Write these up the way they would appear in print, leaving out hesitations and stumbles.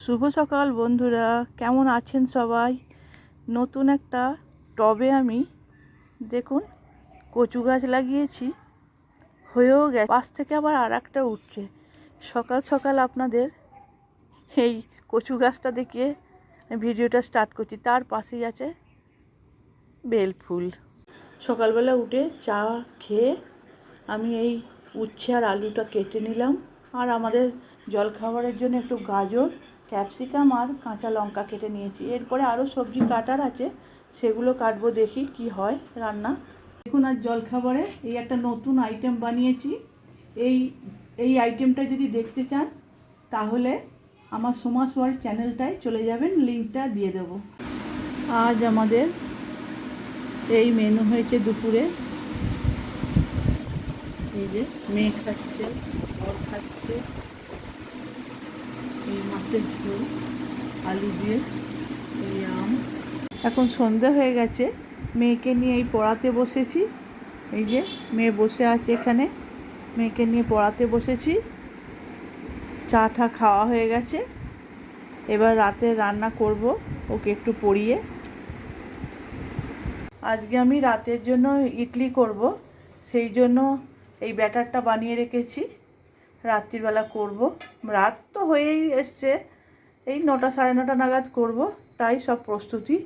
শুভ সকাল বন্ধুরা, কেমন আছেন সবাই? নতুন একটা টবে আমি দেখুন কচু গাছ লাগিয়েছি, হয়েও গেছে, পাশ থেকে আবার আর একটা উঠছে। সকাল সকাল আপনাদের এই কচু গাছটা দেখিয়ে ভিডিওটা স্টার্ট করছি। তার পাশেই আছে বেল ফুল। সকালবেলা উঠে চা খেয়ে আমি এই উচ্ছে আর আলুটা কেটে নিলাম, আর আমাদের জলখাবারের জন্য একটু গাজর, ক্যাপসিকাম আর কাঁচা লঙ্কা কেটে নিয়েছি। এরপরে আরও সবজি কাটার আছে, সেগুলো কাটবো, দেখি কি হয় রান্না। দেখুন, আজ জলখাবারে এই একটা নতুন আইটেম বানিয়েছি। এই এই আইটেমটা যদি দেখতে চান তাহলে আমার সোমাস ওয়ার্ল্ড চ্যানেলটায় চলে যাবেন, লিঙ্কটা দিয়ে দেবো। আজ আমাদের এই মেনু হয়েছে দুপুরে। এই যে মেয়ে খাচ্ছে, বর খাচ্ছে, এই মাছের ঝোল, আলু দিয়ে, এই আম। এখন সন্ধে হয়ে গেছে, মেয়েকে নিয়ে এই পড়াতে বসেছি। এই যে মেয়ে বসে আছে এখানে, মেয়েকে নিয়ে পড়াতে বসেছি। চা টা খাওয়া হয়ে গেছে, এবার রাতে রান্না করব ওকে একটু পড়িয়ে। আজকে আমি রাতের জন্য ইডলি করব, সেই জন্য এই ব্যাটারটা বানিয়ে রেখেছি, রাত্রিবেলা করব। রাত তো হয়েই এসছে, এই 9টা সাড়ে 9টা নাগাদ করব, তাই সব প্রস্তুতি।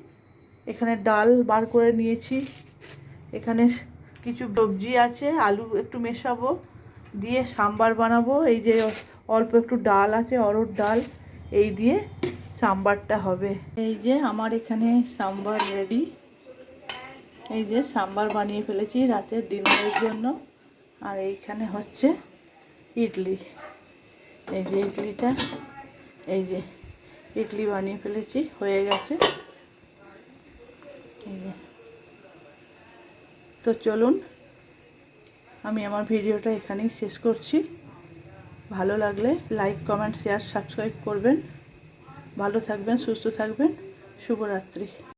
এখানে ডাল বার করে নিয়েছি, এখানে কিছু সবজি আছে, আলু একটু মেশাবো, দিয়ে সাম্বার বানাবো। এই যে অল্প একটু ডাল আছে, অরহর ডাল, এই দিয়ে সাম্বারটা হবে। এই যে আমার এখানে সাম্বার রেডি। এই যে সাম্বার বানিয়ে ফেলেছি রাতের ডিনারের জন্য। আর এইখানে হচ্ছে ইডলি। এই যে ইডলিটা, এই যে ইডলি বানিয়ে ফেলেছি, হয়ে গেছে। এই যে, তো চলুন আমি আমার ভিডিওটা এখানেই শেষ করছি। ভালো লাগলে লাইক, কমেন্ট, শেয়ার, সাবস্ক্রাইব করবেন। ভালো থাকবেন, সুস্থ থাকবেন। শুভরাত্রি।